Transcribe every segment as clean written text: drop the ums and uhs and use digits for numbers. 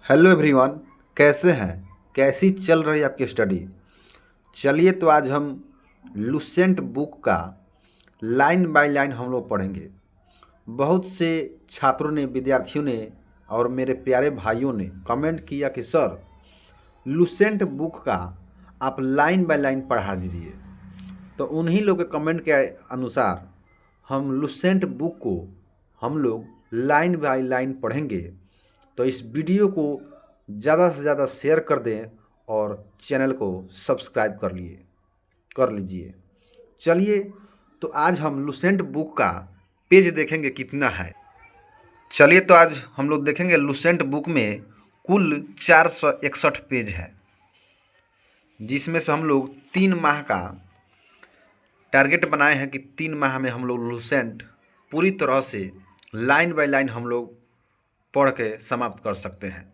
Hello everyone. कैसे हैं? कैसी चल रही है आपकी स्टडी? चलिए तो आज हम लुसेंट बुक का लाइन बाय लाइन हम लोग पढ़ेंगे। बहुत से छात्रों ने, विद्यार्थियों ने और मेरे प्यारे भाइयों ने कमेंट किया कि सर लुसेंट बुक का आप लाइन बाय लाइन पढ़ा दीजिए। तो उन्हीं लोग के कमेंट के अनुसार हम लुसेंट बुक को हम लोग लाइन बाय लाइन पढ़ेंगे। तो इस वीडियो को ज़्यादा से ज़्यादा शेयर कर दें और चैनल को सब्सक्राइब कर लीजिए। चलिए तो आज हम लुसेंट बुक का पेज देखेंगे कितना है। चलिए तो आज हम लोग देखेंगे लुसेंट बुक में कुल 461 पेज है, जिसमें से हम लोग 3 माह का टारगेट बनाए हैं कि 3 माह में हम लोग लुसेंट पूरी तरह से लाइन बाय लाइन हम लोग पढ़ के समाप्त कर सकते हैं।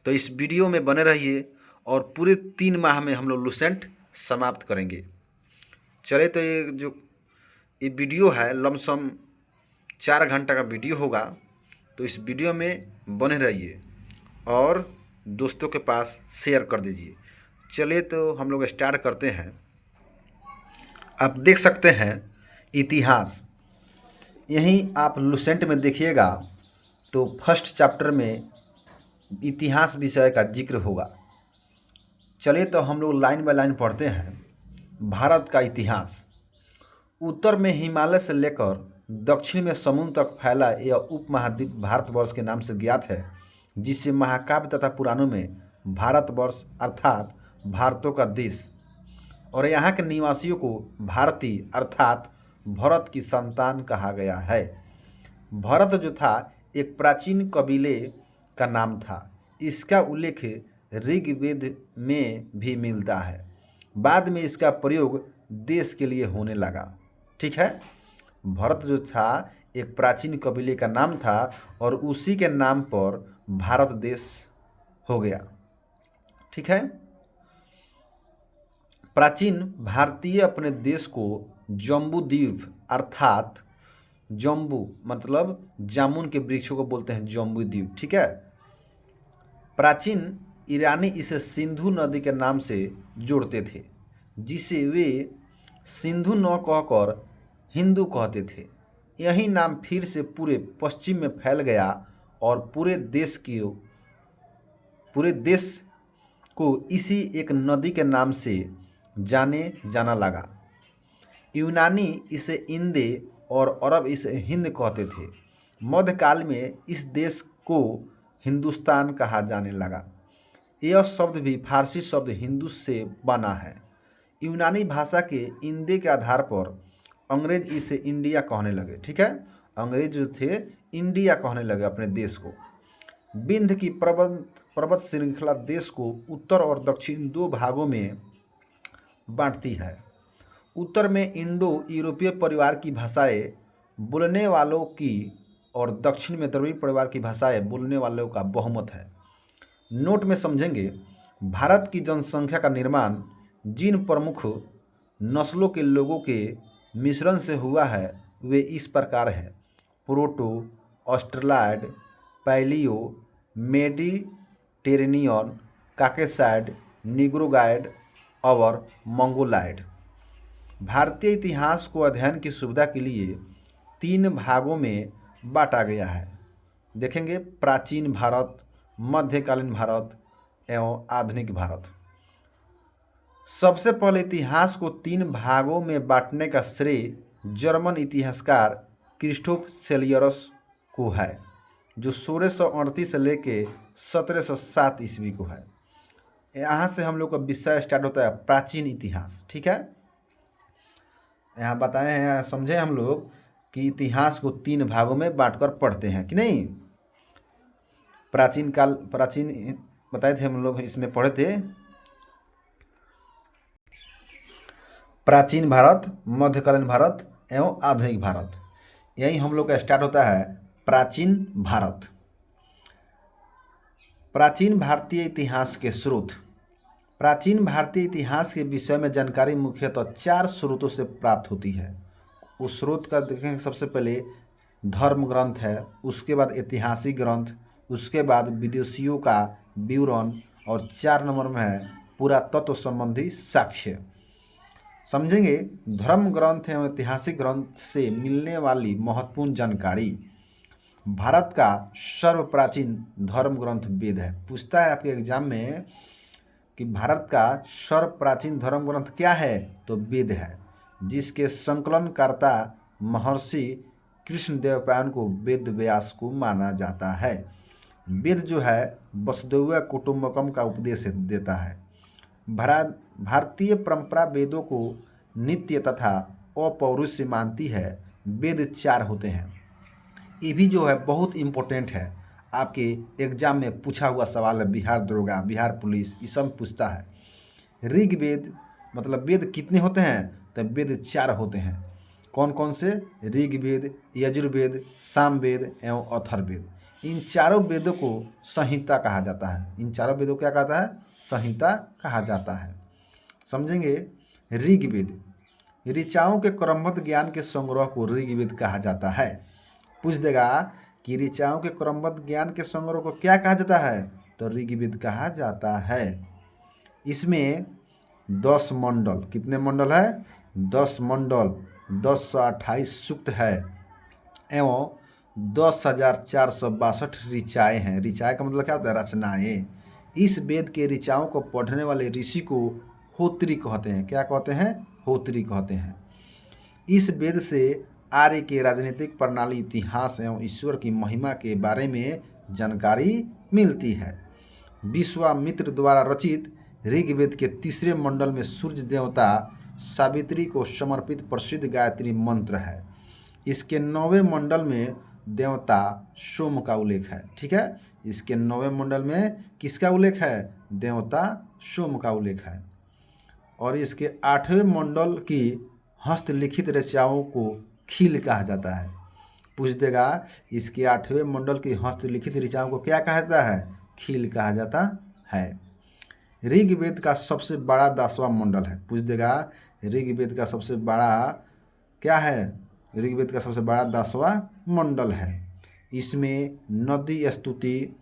तो इस वीडियो में बने रहिए और पूरे 3 माह में हम लोग लुसेंट समाप्त करेंगे। चले तो ये वीडियो है, लमसम 4 घंटा का वीडियो होगा। तो इस वीडियो में बने रहिए और दोस्तों के पास शेयर कर दीजिए। चलिए तो हम लोग स्टार्ट करते हैं। आप देख सकते हैं इतिहास, यहीं आप लुसेंट में देखिएगा तो फर्स्ट चैप्टर में इतिहास विषय का जिक्र होगा। चलिए तो हम लोग लाइन बाय लाइन पढ़ते हैं। भारत का इतिहास। उत्तर में हिमालय से लेकर दक्षिण में समुद्र तक फैला यह उपमहाद्वीप भारतवर्ष के नाम से ज्ञात है, जिसे महाकाव्य तथा पुराणों में भारतवर्ष अर्थात भारतों का देश और यहाँ के निवासियों को भारतीय अर्थात भरत की संतान कहा गया है। भरत जो था एक प्राचीन कबीले का नाम था। इसका उल्लेख ऋग्वेद में भी मिलता है। बाद में इसका प्रयोग देश के लिए होने लगा। ठीक है, भरत जो था एक प्राचीन कबीले का नाम था और उसी के नाम पर भारत देश हो गया। ठीक है, प्राचीन भारतीय अपने देश को जम्बू द्वीप अर्थात जम्बू मतलब जामुन के वृक्षों को बोलते हैं जम्बू द्वीप। ठीक है, प्राचीन ईरानी इसे सिंधु नदी के नाम से जोड़ते थे, जिसे वे सिंधु न कहकर हिंदू कहते थे। यही नाम फिर से पूरे पश्चिम में फैल गया और पूरे देश को इसी एक नदी के नाम से जाने जाना लगा। यूनानी इसे इंदे और अरब इसे हिंद कहते थे। मध्यकाल में इस देश को हिंदुस्तान कहा जाने लगा। यह शब्द भी फारसी शब्द हिंदू से बना है। यूनानी भाषा के इंदे के आधार पर अंग्रेज इसे इंडिया कहने लगे। ठीक है, अंग्रेज जो थे इंडिया कहने लगे अपने देश को। विंध्य की पर्वत श्रृंखला देश को उत्तर और दक्षिण 2 भागों में बांटती है। उत्तर में इंडो यूरोपीय परिवार की भाषाएं बोलने वालों की और दक्षिण में द्रविड़ परिवार की भाषाएं बोलने वालों का बहुमत है। नोट में समझेंगे, भारत की जनसंख्या का निर्माण जिन प्रमुख नस्लों के लोगों के मिश्रण से हुआ है वे इस प्रकार हैं: प्रोटो, ऑस्ट्रलॉयड, पैलियो, मेडिटेरेनियन, काकेसाइड, निग्रोगाइड और मंगोलाइड। भारतीय इतिहास को अध्ययन की सुविधा के लिए 3 भागों में बांटा गया है। देखेंगे प्राचीन भारत, मध्यकालीन भारत एवं आधुनिक भारत। सबसे पहले इतिहास को 3 भागों में बांटने का श्रेय जर्मन इतिहासकार क्रिस्टोफ सेलियरस को है, जो 1638 से लेके 1707 ईस्वी को है। यहाँ से हम लोग का विषय स्टार्ट होता है प्राचीन इतिहास। ठीक है, यहाँ बताए हैं, समझे हम लोग कि इतिहास को 3 भागों में बांटकर पढ़ते हैं कि नहीं। प्राचीन बताए थे हम लोग, इसमें पढ़े थे प्राचीन भारत, मध्यकालीन भारत एवं आधुनिक भारत। यही हम लोग का स्टार्ट होता है प्राचीन भारत। प्राचीन भारतीय इतिहास के स्रोत। प्राचीन भारतीय इतिहास के विषय में जानकारी मुख्यतः 4 स्रोतों से प्राप्त होती है। उस स्रोत का देखेंगे, सबसे पहले धर्म ग्रंथ है, उसके बाद ऐतिहासिक ग्रंथ, उसके बाद विदेशियों का विवरण और 4 नंबर में है पुरातत्व संबंधी साक्ष्य। समझेंगे धर्म ग्रंथ एवं ऐतिहासिक ग्रंथ से मिलने वाली महत्वपूर्ण जानकारी। भारत का सर्व प्राचीन धर्म ग्रंथ वेद है। पूछता है आपके एग्जाम में कि भारत का सर्व प्राचीन धर्म ग्रंथ क्या है, तो वेद है, जिसके संकलनकर्ता महर्षि कृष्णदेवपायन को वेद व्यास को माना जाता है। वेद जो है वसुदेव कुटुंबकम का उपदेश देता है। भारतीय परंपरा वेदों को नित्य तथा अपौरुष मानती है। वेद 4 होते हैं। ये भी जो है बहुत इम्पोर्टेंट है, आपके एग्जाम में पूछा हुआ सवाल है। बिहार दरोगा, बिहार पुलिस, ये सब पूछता है। ऋग्वेद मतलब वेद कितने होते हैं, तो वेद 4 होते हैं। कौन कौन से? ऋग्वेद, यजुर्वेद, सामवेद एवं अथर्ववेद। इन चारों वेदों को संहिता कहा जाता है। इन चारों वेदों को क्या कहता है? संहिता कहा जाता है। समझेंगे ऋग्वेद ऋचाओं के क्रमबद्ध ज्ञान के संग्रह को ऋग्वेद कहा जाता है। पूछ देगा कि ऋचाओं के क्रमबद्ध ज्ञान के संग्रह को क्या कहा जाता है, तो ऋग्वेद कहा जाता है। इसमें 10 मंडल, कितने मंडल है? 10 मंडल, 1028 सूक्त है एवं 10,462 ऋचाएँ हैं। ऋचाएँ का मतलब क्या होता है? रचनाएँ। इस वेद के ऋचाओं को पढ़ने वाले ऋषि को होत्री कहते हैं। क्या कहते हैं? होत्री कहते हैं। इस वेद से आर्य के राजनीतिक प्रणाली, इतिहास एवं ईश्वर की महिमा के बारे में जानकारी मिलती है। विश्वामित्र द्वारा रचित ऋग्वेद के 3 मंडल में सूर्य देवता सावित्री को समर्पित प्रसिद्ध गायत्री मंत्र है। इसके 9वें मंडल में देवता सोम का उल्लेख है। ठीक है, इसके 9वें मंडल में किसका उल्लेख है? देवता सोम का उल्लेख है। और इसके 8वें मंडल की हस्तलिखित रचनाओं को खील कहा जाता है। पूछ देगा इसके 8वें मंडल की हस्तलिखित रचनाओं को क्या कहा जाता है? खील कहा जाता है। ऋग्वेद का सबसे बड़ा 10वां मंडल है। पूछ देगा ऋग्वेद का सबसे बड़ा क्या है? ऋग्वेद का सबसे बड़ा 10वां मंडल है। इसमें नदी स्तुति,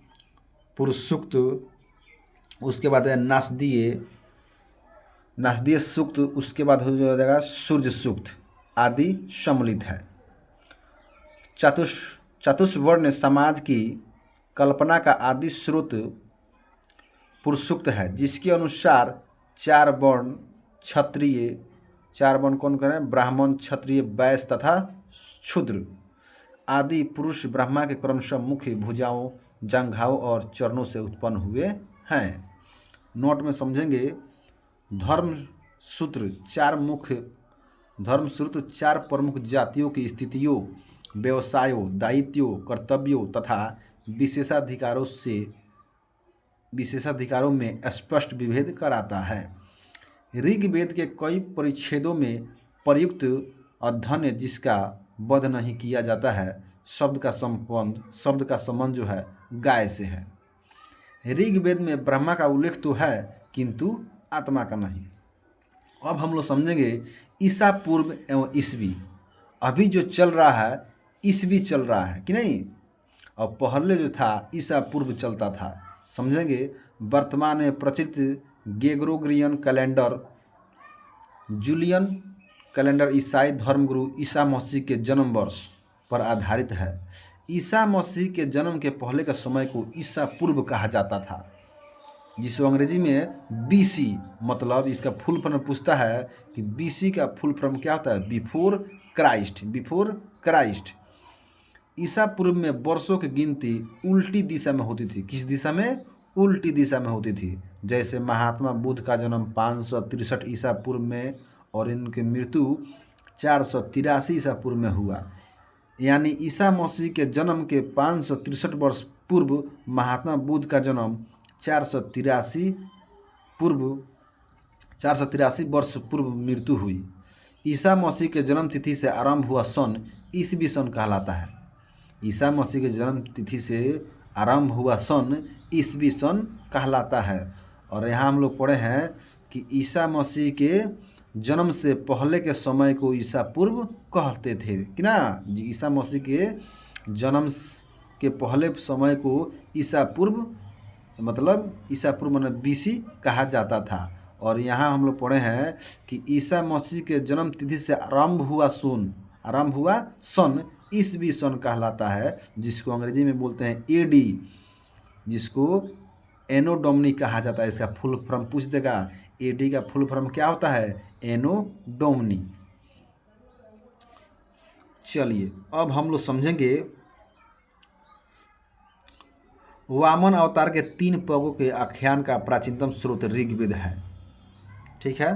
पुरुष सूक्त, उसके बाद है नासदीय सूक्त, उसके बाद हो जाएगा सूर्य सूक्त आदि सम्मिलित है। चतुष्वर्ण समाज की कल्पना का आदि स्रोत पुरुष सूक्त है, जिसके अनुसार 4 वर्ण क्षत्रिय, 4 वर्ण कौन करें? ब्राह्मण, क्षत्रिय, वैश्य तथा शूद्र आदि पुरुष ब्रह्मा के क्रमशः मुख्य भुजाओं, जंघाओं और चरणों से उत्पन्न हुए हैं। नोट में समझेंगे धर्मसूत्र 4 प्रमुख जातियों की स्थितियों, व्यवसायों, दायित्वों, कर्तव्यों तथा विशेषाधिकारों में स्पष्ट विभेद कराता है। ऋग्वेद के कई परिच्छेदों में प्रयुक्त अध्ययन जिसका वध नहीं किया जाता है, शब्द का संबंध जो है गाय से है। ऋग्वेद में ब्रह्मा का उल्लेख तो है किंतु आत्मा का नहीं। अब हम लोग समझेंगे ईसा पूर्व एवं ईसवी। अभी जो चल रहा है ईसवी चल रहा है कि नहीं, और पहले जो था ईसा पूर्व चलता था। समझेंगे वर्तमान में प्रचलित ग्रेगोरियन कैलेंडर, जूलियन कैलेंडर ईसाई धर्मगुरु ईसा मसीह के जन्म वर्ष पर आधारित है। ईसा मसीह के जन्म के पहले के समय को ईसा पूर्व कहा जाता था, जिसको अंग्रेजी में BC, मतलब इसका फुल फॉर्म पूछता है कि BC का फुल फॉर्म क्या होता है? Before Christ. ईसा पूर्व में वर्षों की गिनती उल्टी दिशा में होती थी। किस दिशा में? उल्टी दिशा में होती थी। जैसे महात्मा बुद्ध का जन्म 563 ईसा पूर्व में और इनकी मृत्यु 483 ईसा पूर्व में हुआ। यानी ईसा मसीह के जन्म के 563 वर्ष पूर्व महात्मा बुद्ध का जन्म 483 वर्ष पूर्व मृत्यु हुई। ईसा मसीह के जन्म तिथि से आरंभ हुआ सन ईसवी सन कहलाता है। ईसा मसीह के जन्म तिथि से आरंभ हुआ सन ईसवी सन कहलाता है। और यहाँ हम लोग पढ़े हैं कि ईसा मसीह के जन्म से पहले के समय को ईसा पूर्व कहते थे कि ना जी। ईसा मसीह के जन्म के पहले समय को ईसा पूर्व मतलब ईसा पूर्व मतलब BC कहा जाता था। और यहाँ हम लोग पढ़े हैं कि ईसा मसीह के जन्म तिथि से आरंभ हुआ सन ईसवी सन कहलाता है, जिसको अंग्रेजी में बोलते हैं AD, जिसको एनो डोमिनी कहा जाता है। इसका फुल फॉर्म पूछ देगा, AD का फुल फॉर्म क्या होता है? एनो डोमिनी। चलिए अब हम लोग समझेंगे वामन अवतार के 3 पगों के आख्यान का प्राचीनतम स्रोत ऋग्वेद है। ठीक है,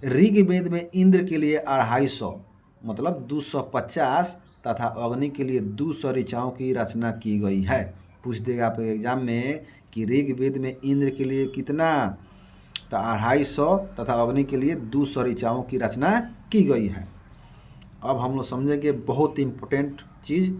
ऋग्वेद में इंद्र के लिए 250 मतलब 250 तथा अग्नि के लिए 200 ऋचाओं की रचना की गई है। पूछ देगा आप एग्जाम में कि ऋग्वेद में इंद्र के लिए कितना, तो 250 तथा अग्नि के लिए 200 ऋचाओं की रचना की गई है। अब हम लोग समझेंगे बहुत इम्पोर्टेंट चीज़,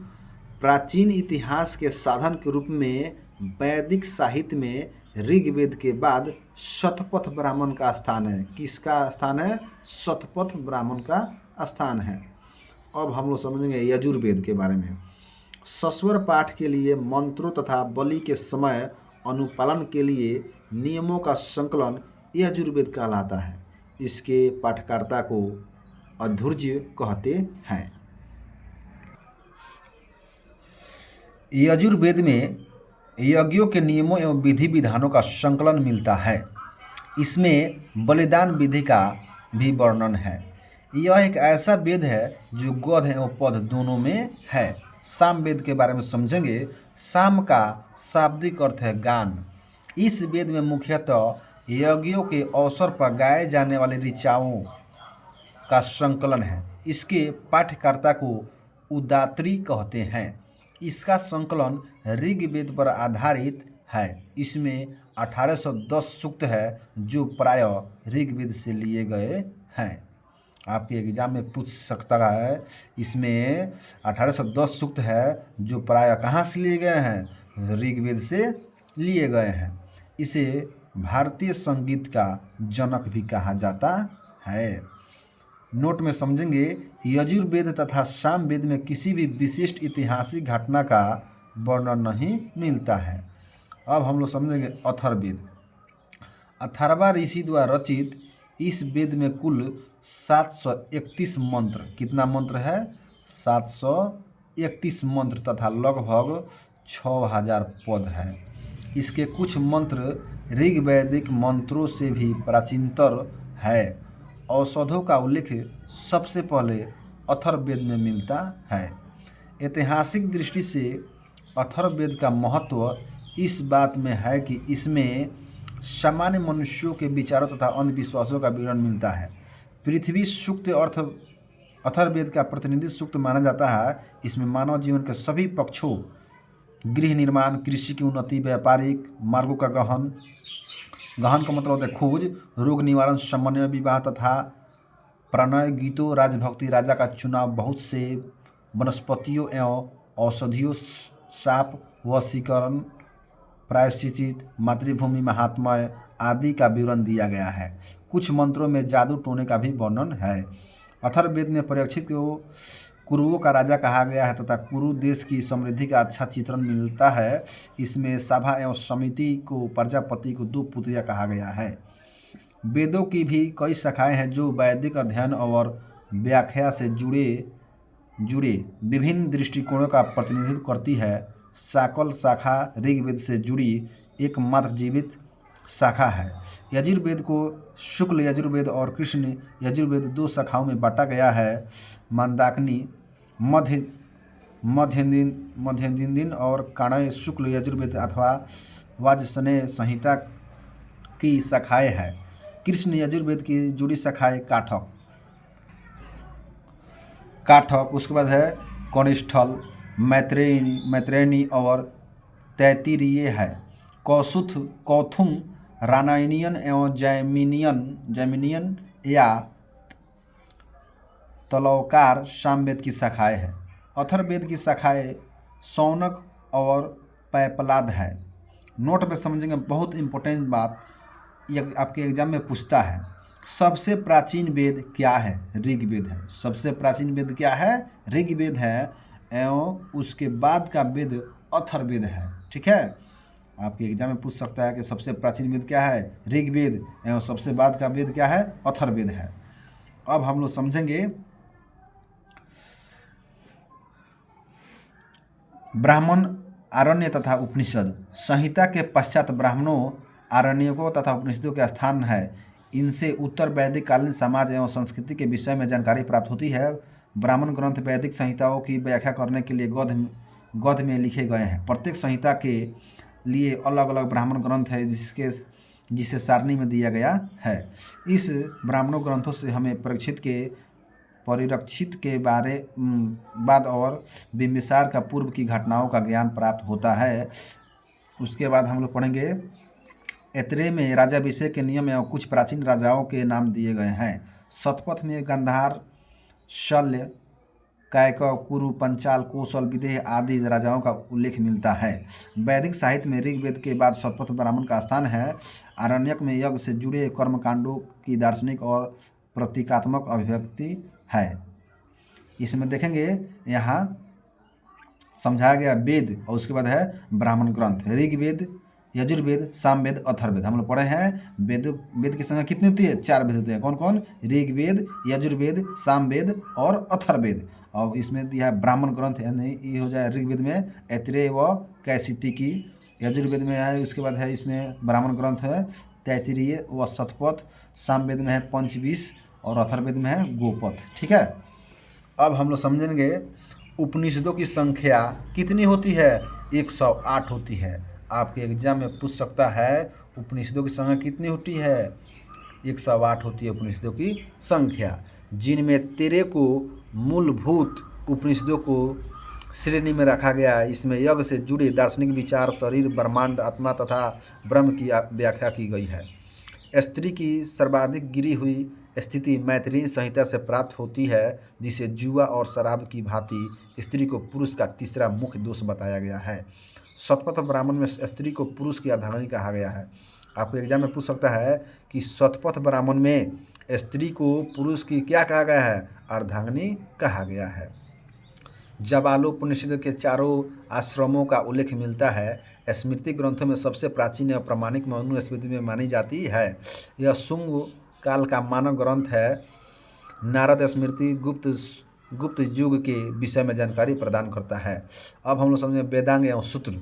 प्राचीन इतिहास के साधन के रूप में वैदिक साहित्य में ऋग्वेद के बाद शतपथ ब्राह्मण का स्थान है। किसका स्थान है? शतपथ ब्राह्मण का स्थान है। अब हम लोग समझेंगे यजुर्वेद के बारे में। सस्वर पाठ के लिए मंत्रों तथा बलि के समय अनुपालन के लिए नियमों का संकलन यजुर्वेद कहलाता है। इसके पाठकर्ता को अधुर्ज्य कहते हैं। यजुर्वेद में यज्ञों के नियमों एवं विधि विधानों का संकलन मिलता है। इसमें बलिदान विधि का भी वर्णन है। यह एक ऐसा वेद है जो गद्य एवं पद्य दोनों में है। साम वेद के बारे में समझेंगे। साम का शाब्दिक अर्थ है गान। इस वेद में मुख्यतः यज्ञों के अवसर पर गाए जाने वाले ऋचाओं का संकलन है। इसके पाठकर्ता को उदात्री कहते हैं। इसका संकलन ऋग्वेद पर आधारित है। इसमें 1810 सूक्त है जो प्राय ऋग्वेद से लिए गए हैं। आपके एग्जाम में पूछ सकता है, इसमें 1810 सूक्त है जो प्राय कहाँ से लिए गए हैं? ऋग्वेद से लिए गए हैं। इसे भारतीय संगीत का जनक भी कहा जाता है। नोट में समझेंगे, यजुर्वेद तथा सामवेद में किसी भी विशिष्ट ऐतिहासिक घटना का वर्णन नहीं मिलता है। अब हम लोग समझेंगे अथर्ववेद। अथर्वा ऋषि द्वारा रचित इस वेद में कुल 731 मंत्र, कितना मंत्र है? 731 मंत्र तथा लगभग 6000 पद है। इसके कुछ मंत्र ऋग्वैदिक मंत्रों से भी प्राचीनतर है। औषधों का उल्लेख सबसे पहले अथर्ववेद में मिलता है। ऐतिहासिक दृष्टि से अथर्ववेद का महत्व इस बात में है कि इसमें सामान्य मनुष्यों के विचारों तथा अंधविश्वासों का विवरण मिलता है। पृथ्वी सूक्त अथर्ववेद का प्रतिनिधि सूक्त माना जाता है। इसमें मानव जीवन के सभी पक्षों, गृह निर्माण, कृषि की उन्नति, व्यापारिक मार्गों का गहन का मतलब होता है खोज, रोग निवारण, समन्वय, विवाह तथा प्रणय गीतों, राजभक्ति, राजा का चुनाव, बहुत से वनस्पतियों एवं औषधियों, शाप, वशीकरण, प्रायश्चित, मातृभूमि, महात्म्य आदि का विवरण दिया गया है। कुछ मंत्रों में जादू टोने का भी वर्णन है। अथर्ववेद में परीक्षित को कुरुओं का राजा कहा गया है तथा कुरु देश की समृद्धि का अच्छा चित्रण मिलता है। इसमें सभा एवं समिति को प्रजापति को 2 पुत्रियां कहा गया है। वेदों की भी कई शाखाएं हैं जो वैदिक अध्ययन और व्याख्या से जुड़े विभिन्न दृष्टिकोणों का प्रतिनिधित्व करती है। शाकल शाखा ऋग्वेद से जुड़ी एकमात्र जीवित शाखा है। यजुर्वेद को शुक्ल यजुर्वेद और कृष्ण यजुर्वेद 2 शाखाओं में बांटा गया है। मंदाकिनी मध्यदिन और काणय शुक्ल यजुर्वेद अथवा वाजसनेय संहिता की शाखाएं हैं। कृष्ण यजुर्वेद की जुड़ी शाखाएं काठक, उसके बाद है कनिष्ठल, मैत्रेयनी और तैत्तिरीय है। कौथुम रामायणियन एवं जैमिनियन या तलौकार सामवेद की शाखाएं है। अथर्ववेद की शाखाएं शौनक और पैपलाद है। नोट में समझेंगे, बहुत इंपॉर्टेंट बात यह आपके एग्जाम में पूछता है। सबसे प्राचीन वेद क्या है? ऋग्वेद है। सबसे प्राचीन वेद क्या है? ऋग्वेद है एवं उसके बाद का वेद अथर्ववेद है। ठीक है, आपके एग्जाम में पूछ सकता है कि सबसे प्राचीन वेद क्या है, ऋग्वेद, एवं सबसे बाद का वेद क्या है, अथर्ववेद है। अब हम लोग समझेंगे ब्राह्मण, आरण्य तथा उपनिषद। संहिता के पश्चात ब्राह्मणों, आरण्यकों तथा उपनिषदों के स्थान है। इनसे उत्तर वैदिक कालीन समाज एवं संस्कृति के विषय में जानकारी प्राप्त होती है। ब्राह्मण ग्रंथ वैदिक संहिताओं की व्याख्या करने के लिए गद्य में लिखे गए हैं। प्रत्येक संहिता के लिए अलग अलग ब्राह्मण ग्रंथ है जिसे सारणी में दिया गया है। इस ब्राह्मणों ग्रंथों से हमें परिरक्षित के बाद और बिंबिसार का पूर्व की घटनाओं का ज्ञान प्राप्त होता है। उसके बाद हम लोग पढ़ेंगे ऐत्रेय में राजाभिषेक के नियम एवं कुछ प्राचीन राजाओं के नाम दिए गए हैं। शतपथ में गांधार, शल्य, कैकव, कुरु, पंचाल, कौशल, विदेह आदि राजाओं का उल्लेख मिलता है। वैदिक साहित्य में ऋग्वेद के बाद शतपथ ब्राह्मण का स्थान है। आरण्यक में यज्ञ से जुड़े कर्मकांडों की दार्शनिक और प्रतीकात्मक अभिव्यक्ति है। इसमें देखेंगे यहाँ समझाया गया वेद और उसके बाद है ब्राह्मण ग्रंथ, ऋग्वेद, यजुर्वेद, सामवेद, अथर्ववेद। हम लोग पढ़े हैं वेद की संख्या कितनी होती है, 4 वेद होते हैं। कौन कौन, ऋग्वेद, यजुर्वेद, सामवेद और अथर्ववेद। और इसमें दिया है ब्राह्मण ग्रंथ, यानी ये हो जाए ऋग्वेद में ऐत्रेय व कैसितिकी, यजुर्वेद में है, उसके बाद है इसमें ब्राह्मण ग्रंथ है तैत्तिरीय व शतपथ, सामवेद में है पंचविश और अथर्ववेद में है गोपथ। ठीक है, अब हम लोग समझेंगे उपनिषदों की संख्या कितनी होती है, 108 होती है। आपके एग्जाम में पूछ सकता है उपनिषदों की संख्या कितनी होती है, 108 होती है उपनिषदों की संख्या, जिनमें 13 को मूलभूत उपनिषदों को श्रेणी में रखा गया है। इसमें यज्ञ से जुड़े दार्शनिक विचार, शरीर, ब्रह्मांड, आत्मा तथा ब्रह्म की व्याख्या की गई है। स्त्री की सर्वाधिक गिरी हुई स्थिति मैत्रेयी संहिता से प्राप्त होती है, जिसे जुआ और शराब की भांति स्त्री को पुरुष का तीसरा मुख्य दोष बताया गया है। शतपथ ब्राह्मण में स्त्री को पुरुष की अर्धांगिनी कहा गया है। आपको एग्जाम में पूछ सकता है कि शतपथ ब्राह्मण में स्त्री को पुरुष की क्या कहा गया है, अर्धांगिनी कहा गया है। जाबालोपनिषद के चारों आश्रमों का उल्लेख मिलता है। स्मृति ग्रंथों में सबसे प्राचीन और प्रामाणिक मनुस्मृति में मानी जाती है। यह शुंग काल का मानव ग्रंथ है। नारद स्मृति गुप्त युग के विषय में जानकारी प्रदान करता है। अब हम लोग समझें वेदांग एवं सूत्र।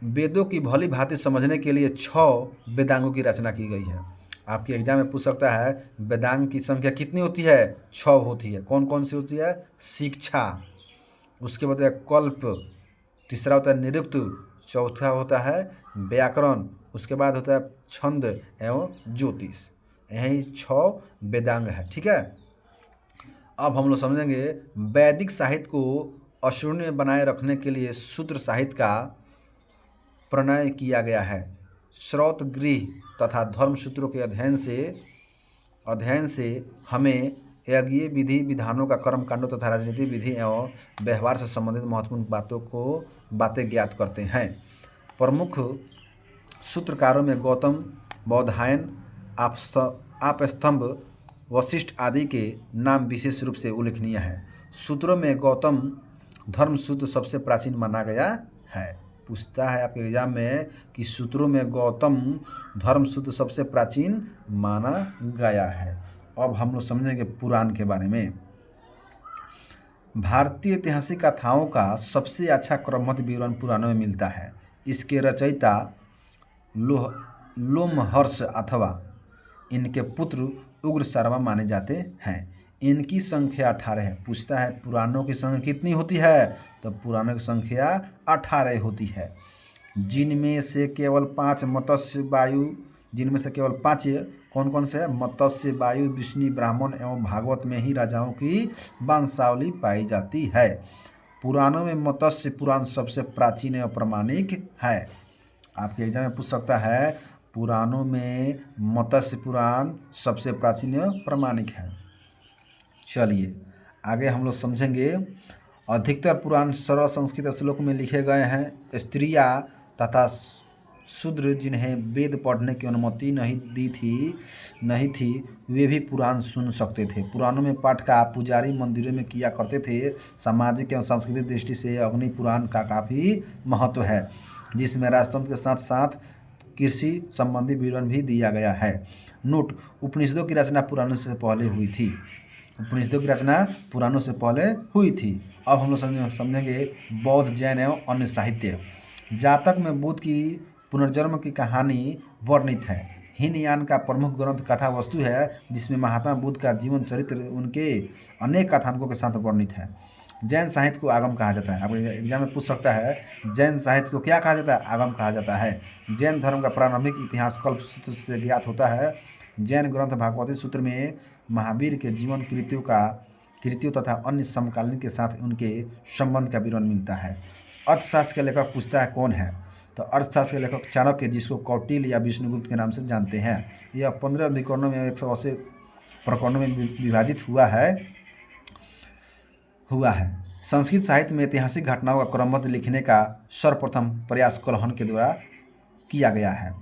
वेदों की भली भांति समझने के लिए 6 वेदांगों की रचना की गई है। आपके एग्जाम में पूछ सकता है वेदांग की संख्या कितनी होती है, 6 होती है। कौन कौन सी होती है, शिक्षा, उसके बाद है कल्प, तीसरा होता है निरुक्त, चौथा होता है व्याकरण, उसके बाद होता है छंद एवं ज्योतिष। यही 6 वेदांग है। ठीक है, अब हम लोग समझेंगे वैदिक साहित्य को अक्षुण्य बनाए रखने के लिए सूत्र साहित्य का प्रणय किया गया है। श्रौत गृह तथा धर्म सूत्रों के अध्ययन से हमें यज्ञीय विधि विधानों का, कर्मकांडों तथा राजनीतिक विधि एवं व्यवहार से संबंधित महत्वपूर्ण बातें ज्ञात करते हैं। प्रमुख सूत्रकारों में गौतम, बौधायन, आपस्तंभ, वशिष्ठ आदि के नाम विशेष रूप से उल्लेखनीय है। सूत्रों में गौतम धर्म सूत्र सबसे प्राचीन माना गया है। पूछता है आपके एग्जाम में कि सूत्रों में गौतम धर्म सूत्र सबसे प्राचीन माना गया है। अब हम लोग समझेंगे पुराण के बारे में। भारतीय ऐतिहासिक कथाओं का सबसे अच्छा क्रमबद्ध विवरण पुराणों में मिलता है। इसके रचयिता लोमहर्ष अथवा इनके पुत्र उग्र शर्मा माने जाते हैं। इनकी संख्या 18 है। पूछता है पुराणों की संख्या कितनी होती है, तो पुराणों की संख्या 18 होती है, जिनमें से केवल 5 मत्स्य वायु, कौन कौन से है, मत्स्य, वायु, विष्णु, ब्राह्मण एवं भागवत में ही राजाओं की वंशावली पाई जाती है। पुराणों में मत्स्य पुराण सबसे प्राचीन एवं प्रामाणिक है। आपके एग्जाम में पूछ सकता है पुराणों में मत्स्य पुराण सबसे प्राचीन एवं प्रामाणिक है। चलिए आगे हम लोग समझेंगे। अधिकतर पुराण सरल संस्कृत श्लोक में लिखे गए हैं। स्त्रियां तथा शूद्र जिन्हें वेद पढ़ने की अनुमति नहीं थी वे भी पुराण सुन सकते थे। पुराणों में पाठ का पुजारी मंदिरों में किया करते थे। सामाजिक एवं सांस्कृतिक दृष्टि से अग्नि पुराण का काफ़ी महत्व है। जिसमें राजतंत्र के साथ साथ कृषि संबंधी विवरण भी दिया गया है। नोट: उपनिषदों की रचना पुराणों से पहले हुई थी। उपनिषदों की रचना पुराणों से पहले हुई थी। अब हम लोग समझेंगे बौद्ध, जैन एवं अन्य साहित्य। जातक में बुद्ध की पुनर्जन्म की कहानी वर्णित है। हीनयान का प्रमुख ग्रंथ कथा वस्तु है, जिसमें महात्मा बुद्ध का जीवन चरित्र उनके अनेक कथानकों के साथ वर्णित है। जैन साहित्य को आगम कहा जाता है। आपको एग्जाम में पूछ सकता है, जैन साहित्य को क्या कहा जाता है? आगम कहा जाता है। जैन धर्म का प्रारंभिक इतिहास कल्पसूत्र से ज्ञात होता है। जैन ग्रंथ भागवती सूत्र में महावीर के जीवन कृतियों तथा अन्य समकालीन के साथ उनके संबंध का विवरण मिलता है। अर्थशास्त्र के लेखक पूछता है कौन है? तो अर्थशास्त्र के लेखक चाणक्य, जिसको कौटिल्य या विष्णुगुप्त के नाम से जानते हैं। यह 15 अधिकरणों में 180 प्रकरणों में विभाजित हुआ है। संस्कृत साहित्य में ऐतिहासिक घटनाओं का क्रमबद्ध लिखने का सर्वप्रथम प्रयास कलहन के द्वारा किया गया है।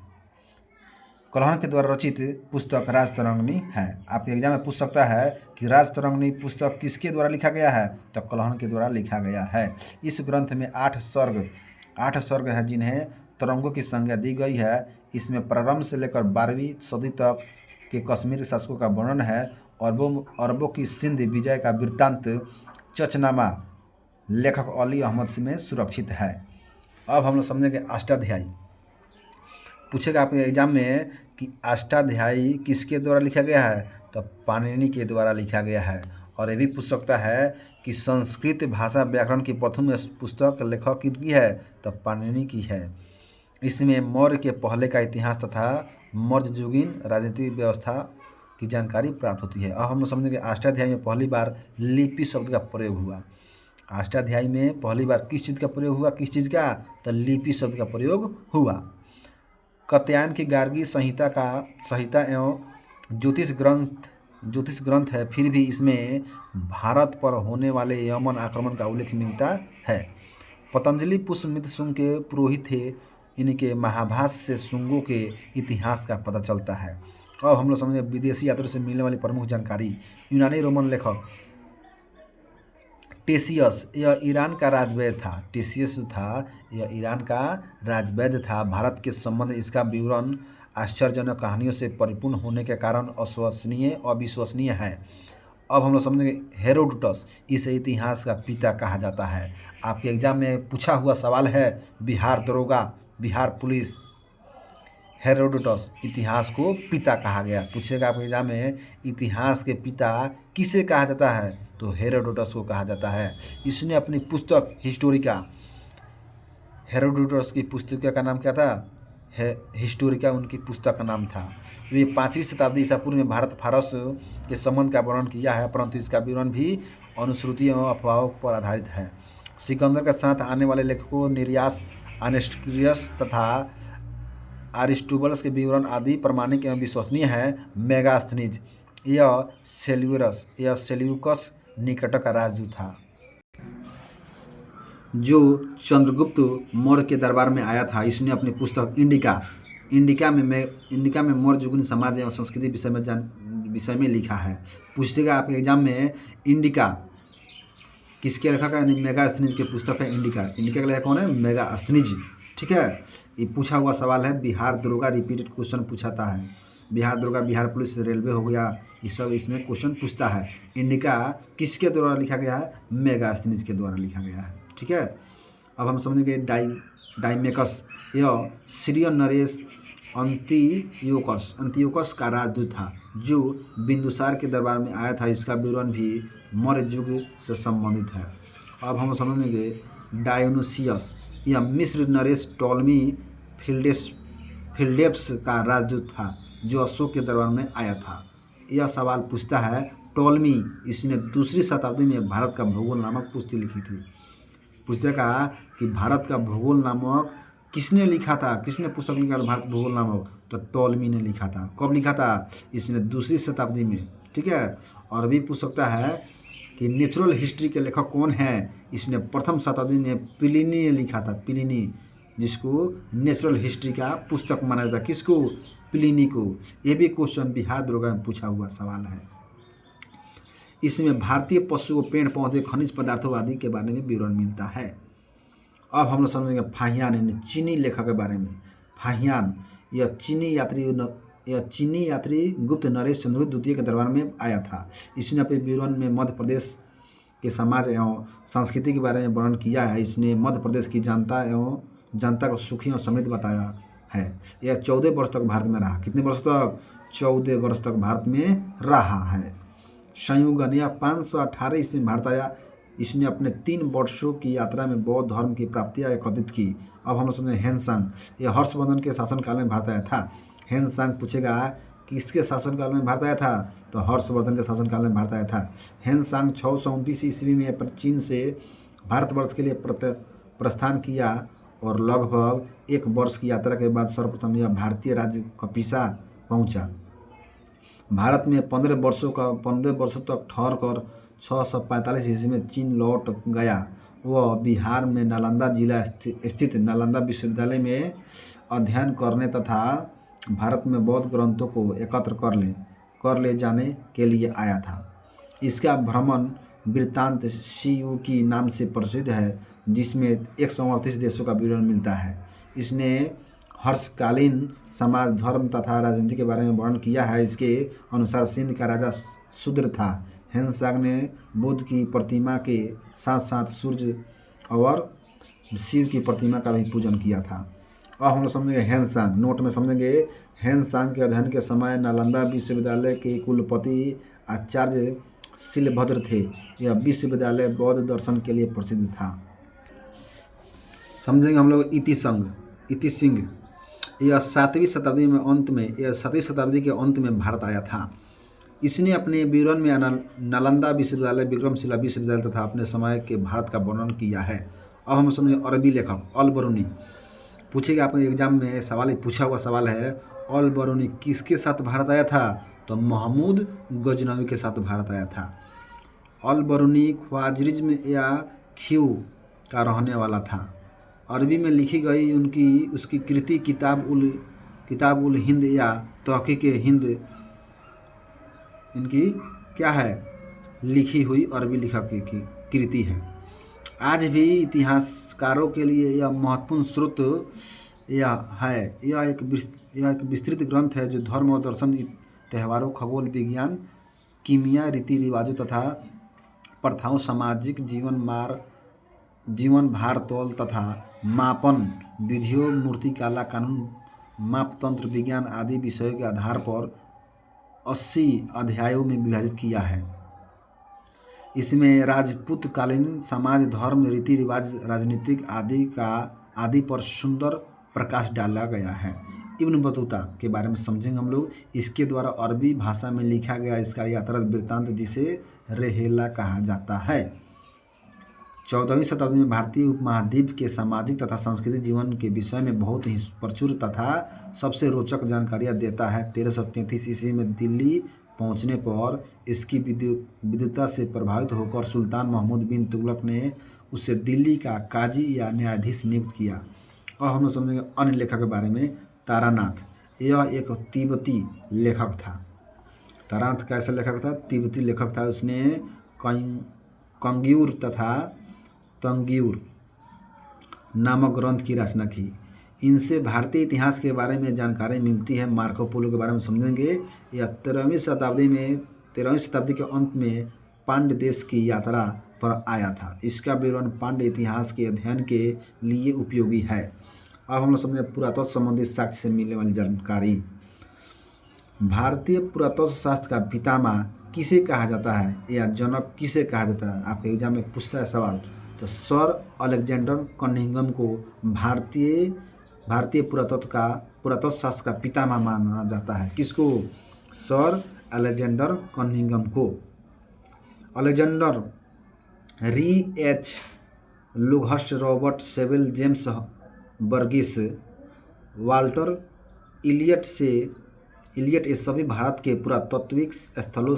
कलहन के द्वारा रचित पुस्तक राजतरंगिणी है। आपके एग्जाम में पूछ सकता है कि राजतरंगिणी पुस्तक किसके द्वारा लिखा गया है? तो कलहन के द्वारा लिखा गया है। इस ग्रंथ में 8 सर्ग है, जिन्हें तरंगों की संज्ञा दी गई है। इसमें प्रारंभ से लेकर 12वीं सदी तक के कश्मीरी शासकों का वर्णन है। अरबों की सिंध विजय का वृत्तांत चचनामा लेखक अली अहमद में सुरक्षित है। अब हम लोग समझेंगे अष्टाध्यायी। पूछेगा आपके एग्जाम में कि अष्टाध्यायी किसके द्वारा लिखा गया है? तो पाणिनि के द्वारा लिखा गया है। और ये भी पूछ सकता है कि संस्कृत भाषा व्याकरण की प्रथम पुस्तक लेखक किनकी है? तो पाणिनि की है। इसमें मौर्य के पहले का इतिहास तथा मध्ययुगीन राजनीतिक व्यवस्था की जानकारी प्राप्त होती है। अब हम लोग समझेंगे अष्टाध्यायी में पहली बार लिपि शब्द का प्रयोग हुआ। अष्टाध्यायी में पहली बार किस चीज़ का प्रयोग हुआ? तो लिपि शब्द का प्रयोग हुआ। कात्यायन की गार्गी संहिता एवं ज्योतिष ग्रंथ है, फिर भी इसमें भारत पर होने वाले यमन आक्रमण का उल्लेख मिलता है। पतंजलि पुष्पमित्र शुंग के पुरोहित थे। इनके महाभाष्य से शुंगों के इतिहास का पता चलता है। अब हम लोग समझे विदेशी यात्रियों से मिलने वाली प्रमुख जानकारी। यूनानी रोमन लेखक टेसियस, यह ईरान का राजवैद्य था। टेसियस था, यह ईरान का राजवैद्य था। भारत के संबंध इसका विवरण आश्चर्यजनक कहानियों से परिपूर्ण होने के कारण अविश्वसनीय है। अब हम लोग समझेंगे हेरोडोटस, इसे इतिहास का पिता कहा जाता है। आपके एग्जाम में पूछा हुआ सवाल है बिहार दरोगा, बिहार पुलिस, हेरोडोटस इतिहास को पिता कहा गया। पूछेगा आपके एग्जाम में इतिहास के पिता किसे कहा जाता है? तो हेरोडोटस को कहा जाता है। इसने अपनी पुस्तक हेरोडोटस की पुस्तक का नाम क्या था? हिस्टोरिका उनकी पुस्तक का नाम था। वे 5वीं शताब्दी ईसा पूर्व में भारत फारस के संबंध का वर्णन किया है, परंतु इसका विवरण भी अनुश्रुति एवं अफवाहों पर आधारित है। सिकंदर के साथ आने वाले लेखकों निरियास, आनेस्क्रियस तथा अरिस्टोबलस के विवरण आदि प्रमाणिक एवं विश्वसनीय है। मेगास्थनीज, यह सेल्यूकस निकट का राजदूत था, जो चंद्रगुप्त मौर्य के दरबार में आया था। इसने अपनी पुस्तक इंडिका में मौर्य युगीन समाज एवं संस्कृति विषय में लिखा है। पूछेगा आपके एग्जाम में इंडिका किसके लेखक है? मेगास्थनीज की पुस्तक है इंडिका के लेखक कौन है? मेगास्थनीज। ठीक है, ये पूछा हुआ सवाल है। बिहार दरोगा रिपीटेड क्वेश्चन पूछाता है। बिहार दरोगा, बिहार पुलिस, रेलवे हो गया, ये सब इसमें क्वेश्चन पूछता है। इंडिका किसके द्वारा लिखा गया है? मेगास्थनीज के द्वारा लिखा गया है। ठीक है, अब हम समझेंगे डाइमेकस, यह सीरियन नरेश अंतियोकस का राजदूत था, जो बिंदुसार के दरबार में आया था। इसका विवरण भी मौर्य युग से संबंधित है। अब हम समझेंगे डायोनुसियस, यह मिस्र नरेश टॉलमी फिल्डेप्स का राजदूत था, जो अशोक के दरबार में आया था। यह सवाल पूछता है टॉलमी, इसने 2री शताब्दी में भारत का भूगोल नामक पुस्तक लिखी थी। पूछते कहा कि भारत का भूगोल नामक किसने लिखा था? किसने पुस्तक लिखा था भारत भूगोल नामक? तो टॉलमी ने लिखा था। कब लिखा था? इसने 2री शताब्दी में। ठीक है, और भी पूछ सकता है कि नेचुरल हिस्ट्री के लेखक कौन है? इसने प्रथम शताब्दी में प्लिनी ने लिखा था। प्लिनी, जिसको नेचुरल हिस्ट्री का पुस्तक माना जाता है। किसको? प्लिनी को। ये भी क्वेश्चन बिहार दरोगा में पूछा हुआ सवाल है। इसमें भारतीय पशुओं, पेड़ पौधे, खनिज पदार्थों आदि के बारे में विवरण मिलता है। अब हम लोग समझेंगे फाहियान यानी चीनी लेखक के बारे में। फाहियान यह चीनी यात्री गुप्त नरेश चंद्रगुप्त द्वितीय के दरबार में आया था। इसने अपने विवरण में मध्य प्रदेश के समाज एवं संस्कृति के बारे में वर्णन किया है। इसने मध्य प्रदेश की जनता को सुखी और समृद्ध बताया है। यह 14 वर्ष तक भारत में रहा। कितने वर्ष तक? 14 वर्ष तक भारत में रहा है। संयुगन यह 518 ईस्वी में भारत आया। इसने अपने 3 वर्षों की यात्रा में बौद्ध धर्म की प्राप्तियां एकत्रित की। अब हम समझे हेनसांग, यह हर्षवर्धन के शासनकाल में भारत आया था। हेनसांग पूछेगा किसके शासनकाल में भारत आया था, तो हर्षवर्धन के शासनकाल में भारत आया था। हेनसांग 629 ईस्वी में चीन से भारतवर्ष के लिए प्रस्थान किया और लगभग 1 वर्ष की यात्रा के बाद सर्वप्रथम यह भारतीय राज्य कपिसा पहुंचा। भारत में 15 वर्षों तक ठहर कर 645 ईस्वी में चीन लौट गया। वह बिहार में नालंदा जिला स्थित नालंदा विश्वविद्यालय में अध्ययन करने तथा भारत में बौद्ध ग्रंथों को एकत्र कर ले जाने के लिए आया था। इसका भ्रमण वृत्तांत सीयूकी नाम से प्रसिद्ध है, जिसमें 138 देशों का विवरण मिलता है। इसने हर्षकालीन समाज, धर्म तथा राजनीति के बारे में वर्णन किया है। इसके अनुसार सिंध का राजा शूद्र था। हेनसांग ने बुद्ध की प्रतिमा के साथ साथ सूर्य और शिव की प्रतिमा का भी पूजन किया था। अब हम लोग समझेंगे हेनसांग। नोट में समझेंगे हेनसांग के अध्ययन के समय नालंदा विश्वविद्यालय के कुलपति आचार्य शिलभद्र थे। यह विश्वविद्यालय बौद्ध दर्शन के लिए प्रसिद्ध था। समझेंगे हम लोग इतिसिंह। यह 7वीं शताब्दी के अंत में भारत आया था। इसने अपने विवरण में नालंदा विश्वविद्यालय, विक्रमशिला विश्वविद्यालय तथा अपने समय के भारत का वर्णन किया है। अब हम समझेंगे अरबी लेखक अल बरूनी। पूछेगा आपने एग्जाम में सवाल, पूछा हुआ सवाल है, अल बरूनी किसके साथ भारत आया था, तो महमूद गजनवी के साथ भारत आया था। अल बरूनी ख्वारिज्म या खीव का रहने वाला था। अरबी में लिखी गई उसकी कृति किताब उल हिंद या तहकीक हिंद इनकी क्या है, लिखी हुई अरबी लेखक की कृति है। आज भी इतिहासकारों के लिए यह महत्वपूर्ण स्रोत यह एक विस्तृत ग्रंथ है जो धर्म और दर्शन, त्योहारों, खगोल विज्ञान, कीमिया, रीति रिवाजों तथा प्रथाओं, सामाजिक जीवन भार तौल तथा मापन विधियों, मूर्तिकला, कानून, मापतंत्र, विज्ञान आदि विषयों के आधार पर 80 अध्यायों में विभाजित किया है। इसमें राजपूतकालीन समाज, धर्म, रीति रिवाज, राजनीतिक आदि पर सुंदर प्रकाश डाला गया है। इब्न बतूता के बारे में समझेंगे हम लोग। इसके द्वारा अरबी भाषा में लिखा गया इसका यात्रा वृत्तांत, जिसे रेहेला कहा जाता है। 14वीं शताब्दी में भारतीय उपमहाद्वीप के सामाजिक तथा सांस्कृतिक जीवन के विषय में बहुत ही प्रचुर तथा सबसे रोचक जानकारियाँ देता है। 1333 ईस्वी में दिल्ली पहुंचने पर इसकी विद्वता से प्रभावित होकर सुल्तान महमूद बिन तुगलक ने उसे दिल्ली का काजी या न्यायाधीश नियुक्त किया। और हम लोग समझेंगे अन्य लेखक के बारे में। तारानाथ, यह एक तिब्बती लेखक था। तारानाथ कैसा लेखक था? तिब्बती लेखक था। उसने कंग्यूर तथा तंग्यूर नामक ग्रंथ की रचना की। इनसे भारतीय इतिहास के बारे में जानकारी मिलती है। मार्को पोलो के बारे में समझेंगे। यह 13वीं शताब्दी के अंत में पांड्य देश की यात्रा पर आया था। इसका विवरण पांड्य इतिहास के अध्ययन के लिए उपयोगी है। अब हम लोग समझें पुरातत्व संबंधी साक्ष्य से मिलने वाली जानकारी। भारतीय पुरातत्व शास्त्र का पितामह किसे कहा जाता है या जनक किसे कहा जाता है? आपके एग्जाम में पूछता है सवाल। तो सर अलेक्जेंडर कनिंघम को भारतीय पुरातत्व शास्त्र का पितामह माना जाता है। किसको? सर अलेक्जेंडर कनिंघम को। Alexander, Rea H Longhurst, Robert Sewell, James Burgess, Walter Elliot ये सभी भारत के पुरातात्विक स्थलों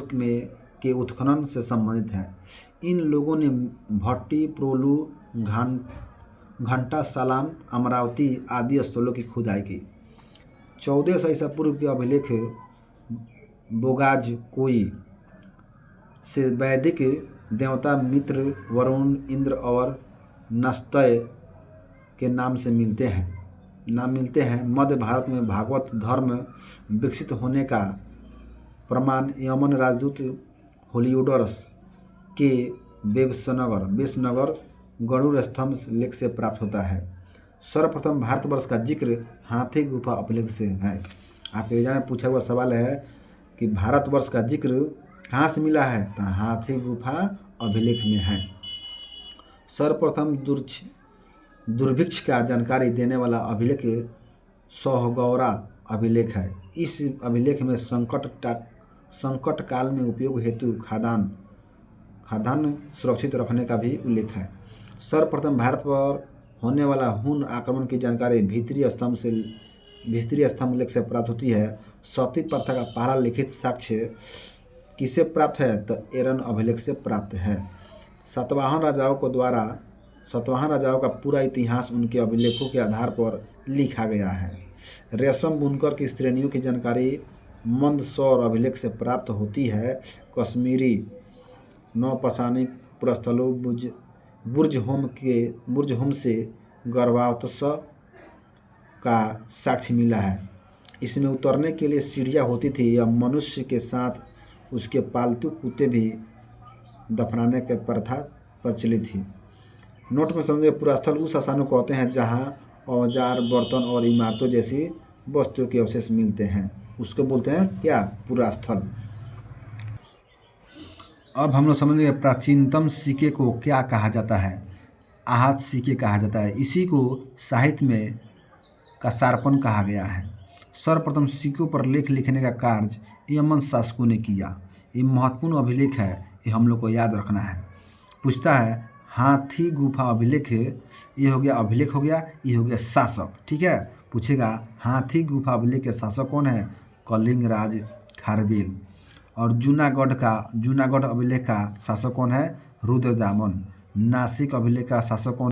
के उत्खनन से संबंधित हैं। इन लोगों ने भट्टी, प्रोलू, घंटा सालाम, अमरावती आदि स्थलों की खुदाई की। 1400 ईसा पूर्व के अभिलेख बोगाज कोई से वैदिक देवता मित्र, वरुण, इंद्र और नस्तय के नाम से मिलते हैं। मध्य भारत में भागवत धर्म विकसित होने का प्रमाण यमन राजदूत हेलियोडोरस के वेशनगर गरुड़ स्तंभ लेख से प्राप्त होता है। सर्वप्रथम भारतवर्ष का जिक्र हाथी गुफा अभिलेख से है। आपके एग्जाम में पूछा हुआ सवाल है कि भारतवर्ष का जिक्र कहाँ से मिला है, तो हाथी गुफा अभिलेख में है। सर्वप्रथम दुर्भिक्ष का जानकारी देने वाला अभिलेख सोहगौरा अभिलेख है। इस अभिलेख में संकट काल में उपयोग हेतु खाद्यान्न सुरक्षित रखने का भी उल्लेख है। सर्वप्रथम भारत पर होने वाला हुन आक्रमण की जानकारी भीतरी स्तंभ लेख से प्राप्त होती है। सती प्रथा का पहला लिखित साक्ष्य किसे प्राप्त है, तो एरन अभिलेख से प्राप्त है। सातवाहन राजाओं का पूरा इतिहास उनके अभिलेखों के आधार पर लिखा गया है। रेशम बुनकर की श्रेणियों की जानकारी मंदसौर अभिलेख से प्राप्त होती है। कश्मीरी नौपसानी पुरस्थलों बुर्ज होम से गर्भावतस का साक्ष्य मिला है। इसमें उतरने के लिए सीढ़ियाँ होती थी। यह मनुष्य के साथ उसके पालतू कुत्ते भी दफनाने की प्रथा प्रचलित थी। नोट में समझिए, पुरास्थल उस स्थानों को कहते हैं जहाँ औजार, बर्तन और इमारतों जैसी वस्तुओं के अवशेष मिलते हैं, उसको बोलते हैं क्या, पुरास्थल। अब हम लोग समझेंगे प्राचीनतम सिक्के को क्या कहा जाता है। आहत सिक्के कहा जाता है। इसी को साहित्य में कसारपन कहा गया है। सर्वप्रथम सिक्कों पर लेख लिखने का कार्य यमन शासकों ने किया। ये महत्वपूर्ण अभिलेख है, ये हम लोग को याद रखना है। पूछता है हाथी गुफा अभिलेख, ये हो गया अभिलेख हो गया, ये हो गया शासक। ठीक है, पूछेगा हाथी गुफा अभिलेख के शासक कौन है, कलिंग राज खारवेल। और जूनागढ़ अभिलेख का शासक कौन है, रुद्रदामन। नासिक अभिलेख का शासक कौन